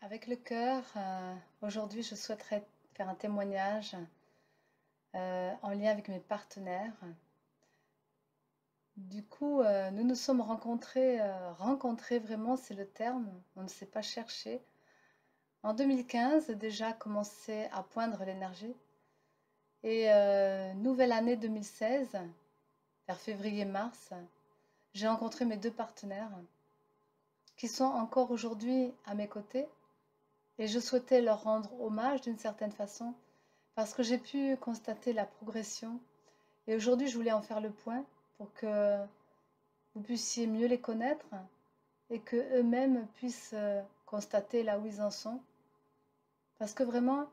Avec le cœur, aujourd'hui, je souhaiterais faire un témoignage en lien avec mes partenaires. Du coup, nous nous sommes rencontrés vraiment, c'est le terme, on ne s'est pas cherché. En 2015, déjà commençait à poindre l'énergie. Et nouvelle année 2016, vers février-mars, j'ai rencontré mes deux partenaires qui sont encore aujourd'hui à mes côtés. Et je souhaitais leur rendre hommage d'une certaine façon parce que j'ai pu constater la progression. Et aujourd'hui, je voulais en faire le point pour que vous puissiez mieux les connaître et que eux-mêmes puissent constater là où ils en sont. Parce que vraiment,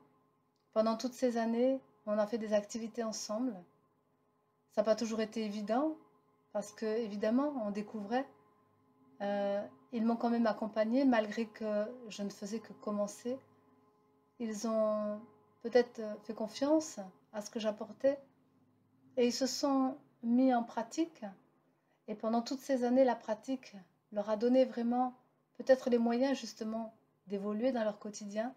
pendant toutes ces années, on a fait des activités ensemble. Ça n'a pas toujours été évident parce que, évidemment, on découvrait. Euh, Ils m'ont quand même accompagnée malgré que je ne faisais que commencer. Ils ont peut-être fait confiance à ce que j'apportais et ils se sont mis en pratique. Et pendant toutes ces années, la pratique leur a donné vraiment peut-être les moyens justement d'évoluer dans leur quotidien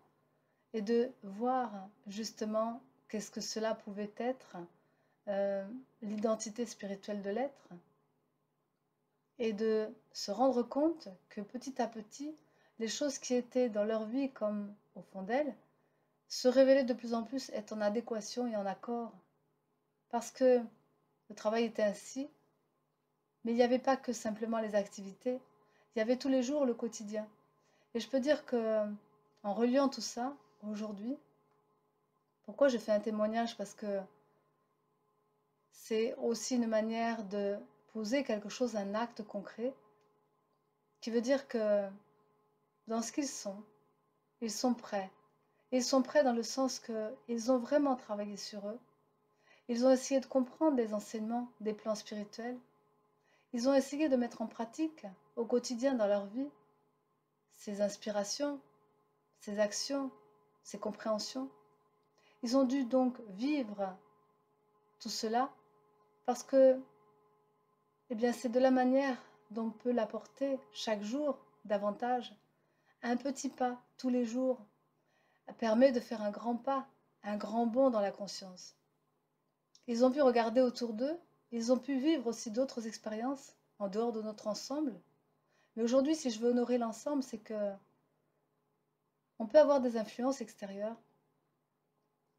et de voir justement qu'est-ce que cela pouvait être, l'identité spirituelle de l'être, et de se rendre compte que petit à petit, les choses qui étaient dans leur vie comme au fond d'elles, se révélaient de plus en plus être en adéquation et en accord. Parce que le travail était ainsi, mais il n'y avait pas que simplement les activités, il y avait tous les jours le quotidien. Et je peux dire que, en reliant tout ça, aujourd'hui, pourquoi je fais un témoignage? Parce que c'est aussi une manière de poser quelque chose, un acte concret, qui veut dire que dans ce qu'ils sont, ils sont prêts. Ils sont prêts dans le sens qu'ils ont vraiment travaillé sur eux. Ils ont essayé de comprendre les enseignements des plans spirituels. Ils ont essayé de mettre en pratique au quotidien dans leur vie ces inspirations, ces actions, ces compréhensions. Ils ont dû donc vivre tout cela parce que eh bien, c'est de la manière dont on peut l'apporter chaque jour davantage. Un petit pas tous les jours permet de faire un grand pas, un grand bond dans la conscience. Ils ont pu regarder autour d'eux, ils ont pu vivre aussi d'autres expériences en dehors de notre ensemble. Mais aujourd'hui, si je veux honorer l'ensemble, c'est que on peut avoir des influences extérieures,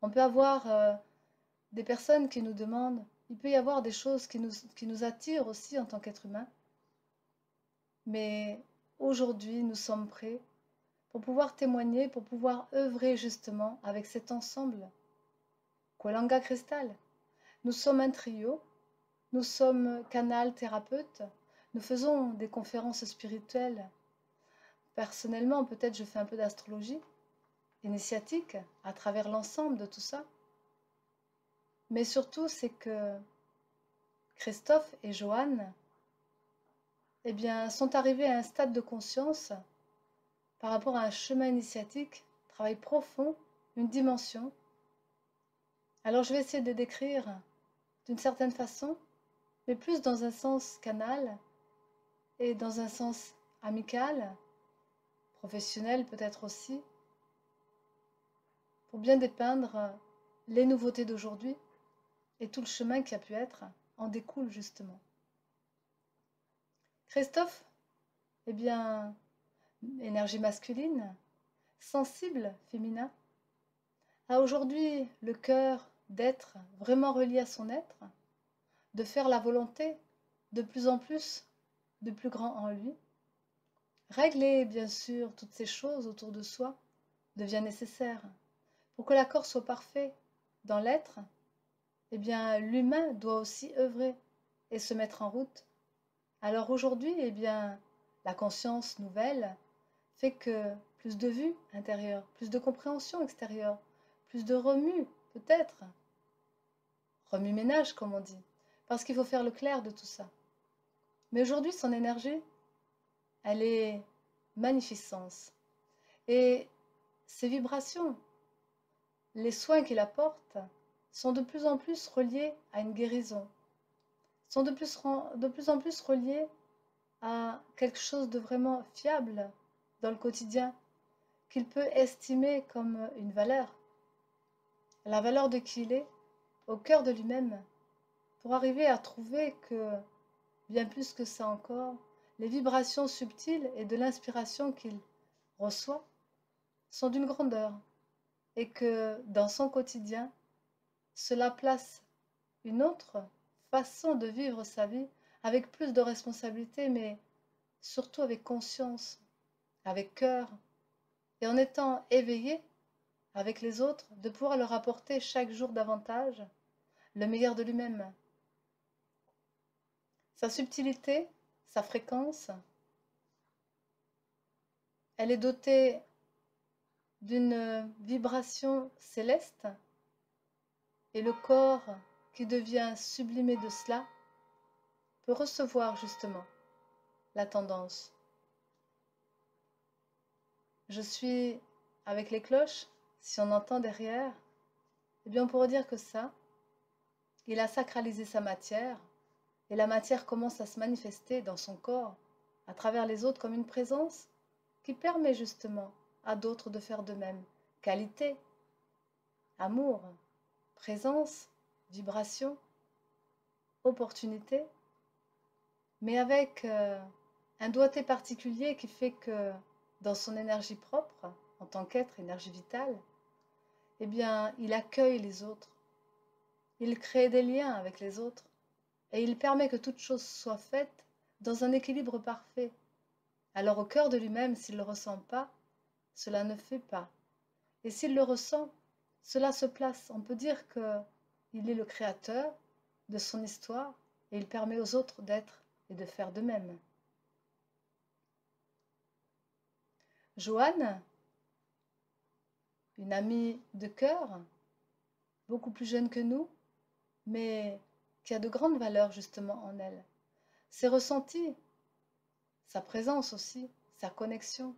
on peut avoir des personnes qui nous demandent, il peut y avoir des choses qui nous attirent aussi en tant qu'être humain. Mais aujourd'hui, nous sommes prêts pour pouvoir témoigner, pour pouvoir œuvrer justement avec cet ensemble. Kolanga Cristal, nous sommes un trio, nous sommes canal thérapeute, nous faisons des conférences spirituelles. Personnellement, peut-être je fais un peu d'astrologie initiatique à travers l'ensemble de tout ça. Mais surtout, c'est que Christophe et Joanne eh bien, sont arrivés à un stade de conscience par rapport à un chemin initiatique, travail profond, une dimension. Alors je vais essayer de décrire d'une certaine façon, mais plus dans un sens canal et dans un sens amical, professionnel peut-être aussi, pour bien dépeindre les nouveautés d'aujourd'hui et tout le chemin qui a pu être en découle justement. Christophe, eh bien, énergie masculine, sensible féminin, a aujourd'hui le cœur d'être vraiment relié à son être, de faire la volonté de plus en plus du plus grand en lui. Régler, bien sûr, toutes ces choses autour de soi devient nécessaire. Pour que l'accord soit parfait dans l'être, eh bien, l'humain doit aussi œuvrer et se mettre en route. Alors aujourd'hui, eh bien, la conscience nouvelle fait que plus de vue intérieure, plus de compréhension extérieure, plus de remue, peut-être. Remue-ménage, comme on dit. Parce qu'il faut faire le clair de tout ça. Mais aujourd'hui, son énergie, elle est magnificence. Et ses vibrations, les soins qu'il apporte, sont de plus en plus reliés à une guérison, sont de plus en plus reliés à quelque chose de vraiment fiable dans le quotidien, qu'il peut estimer comme une valeur, la valeur de qui il est, au cœur de lui-même, pour arriver à trouver que, bien plus que ça encore, les vibrations subtiles et de l'inspiration qu'il reçoit sont d'une grandeur, et que dans son quotidien, cela place une autre façon de vivre sa vie avec plus de responsabilité, mais surtout avec conscience, avec cœur, et en étant éveillé avec les autres, de pouvoir leur apporter chaque jour davantage le meilleur de lui-même. Sa subtilité, sa fréquence, elle est dotée d'une vibration céleste, et le corps qui devient sublimé de cela peut recevoir justement la tendance. Je suis avec les cloches, si on entend derrière, eh bien on pourrait dire que ça, il a sacralisé sa matière, et la matière commence à se manifester dans son corps, à travers les autres comme une présence qui permet justement à d'autres de faire de même. Qualité, amour, présence, vibration, opportunité, mais avec un doigté particulier qui fait que dans son énergie propre, en tant qu'être, énergie vitale, eh bien, il accueille les autres, il crée des liens avec les autres, et il permet que toute chose soit faite dans un équilibre parfait. Alors au cœur de lui-même, s'il ne le ressent pas, cela ne fait pas. Et s'il le ressent, cela se place. On peut dire qu'il est le créateur de son histoire, et il permet aux autres d'être et de faire de même. Joanne, une amie de cœur, beaucoup plus jeune que nous, mais qui a de grandes valeurs justement en elle. Ses ressentis, sa présence aussi, sa connexion.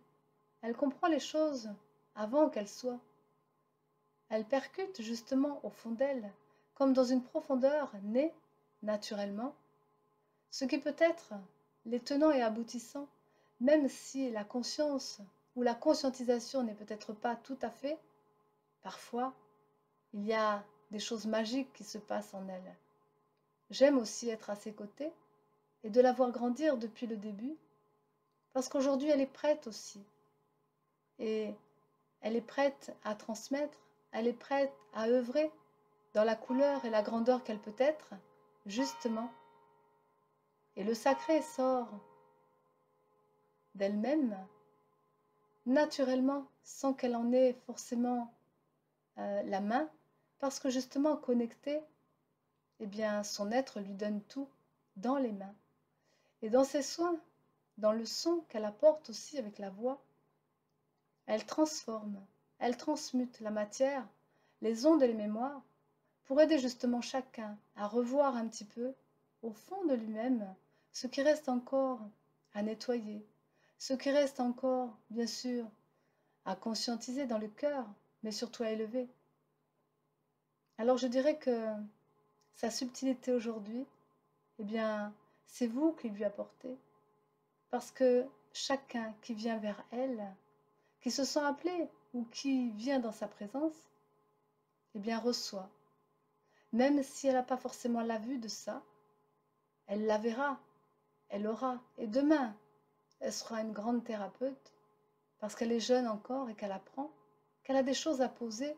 Elle comprend les choses avant qu'elles soient. Elle percute justement au fond d'elle, comme dans une profondeur née naturellement, ce qui peut être les tenants et aboutissants, même si la conscience ou la conscientisation n'est peut-être pas tout à fait, parfois il y a des choses magiques qui se passent en elle. J'aime aussi être à ses côtés et de la voir grandir depuis le début, parce qu'aujourd'hui elle est prête aussi. Et elle est prête à transmettre, elle est prête à œuvrer dans la couleur et la grandeur qu'elle peut être, justement. Et le sacré sort d'elle-même, naturellement, sans qu'elle en ait forcément la main, parce que justement connectée, eh bien son être lui donne tout dans les mains. Et dans ses soins, dans le son qu'elle apporte aussi avec la voix, elle transforme, elle transmute la matière, les ondes et les mémoires, pour aider justement chacun à revoir un petit peu, au fond de lui-même, ce qui reste encore à nettoyer, ce qui reste encore, bien sûr, à conscientiser dans le cœur, mais surtout à élever. Alors je dirais que sa subtilité aujourd'hui, eh bien, c'est vous qui lui apportez, parce que chacun qui vient vers elle, qui se sent appelé ou qui vient dans sa présence, eh bien, reçoit. Même si elle n'a pas forcément la vue de ça, elle la verra, elle aura. Et demain, elle sera une grande thérapeute, parce qu'elle est jeune encore et qu'elle apprend, qu'elle a des choses à poser,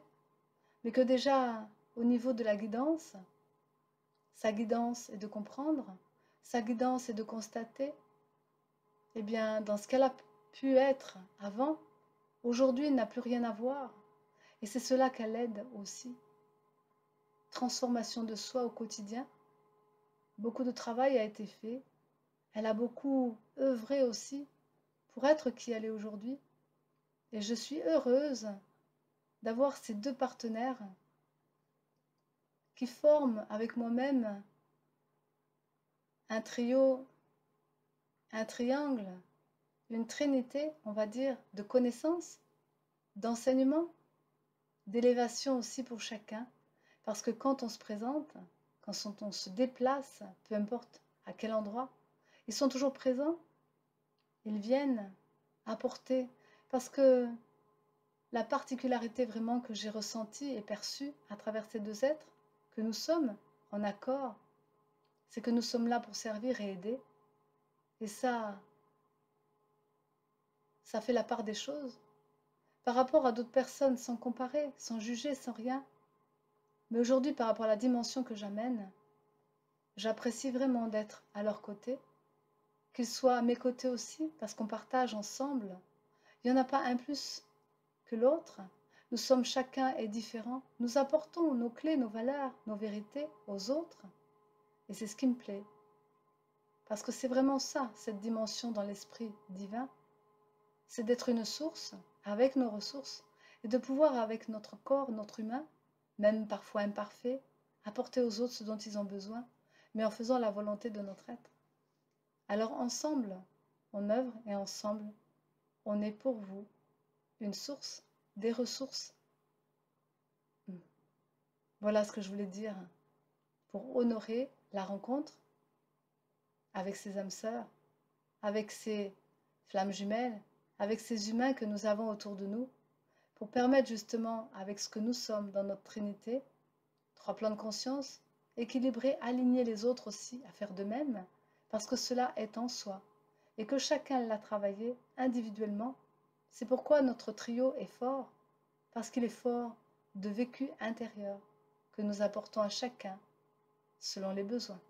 mais que déjà, au niveau de la guidance, sa guidance est de comprendre, sa guidance est de constater, eh bien, dans ce qu'elle a pu être avant, aujourd'hui, elle n'a plus rien à voir. Et c'est cela qu'elle aide aussi. Transformation de soi au quotidien. Beaucoup de travail a été fait. Elle a beaucoup œuvré aussi pour être qui elle est aujourd'hui. Et je suis heureuse d'avoir ces deux partenaires qui forment avec moi-même un trio, un triangle, une trinité, on va dire, de connaissances, d'enseignement, d'élévation aussi pour chacun. Parce que quand on se présente, quand on se déplace, peu importe à quel endroit, ils sont toujours présents, ils viennent apporter. Parce que la particularité vraiment que j'ai ressentie et perçue à travers ces deux êtres, que nous sommes en accord, c'est que nous sommes là pour servir et aider. Et ça fait la part des choses. Par rapport à d'autres personnes, sans comparer, sans juger, sans rien. Mais aujourd'hui, par rapport à la dimension que j'amène, j'apprécie vraiment d'être à leur côté, qu'ils soient à mes côtés aussi, parce qu'on partage ensemble. Il n'y en a pas un plus que l'autre. Nous sommes chacun est différent. Nous apportons nos clés, nos valeurs, nos vérités aux autres. Et c'est ce qui me plaît. Parce que c'est vraiment ça, cette dimension dans l'esprit divin. C'est d'être une source avec nos ressources et de pouvoir, avec notre corps, notre humain, même parfois imparfait, apporter aux autres ce dont ils ont besoin, mais en faisant la volonté de notre être. Alors ensemble, on œuvre et ensemble, on est pour vous une source, des ressources. Voilà ce que je voulais dire pour honorer la rencontre avec ces âmes sœurs, avec ces flammes jumelles, avec ces humains que nous avons autour de nous, pour permettre justement, avec ce que nous sommes dans notre Trinité, trois plans de conscience, équilibrer, aligner les autres aussi à faire de même, parce que cela est en soi, et que chacun l'a travaillé individuellement. C'est pourquoi notre trio est fort, parce qu'il est fort de vécu intérieur que nous apportons à chacun selon les besoins.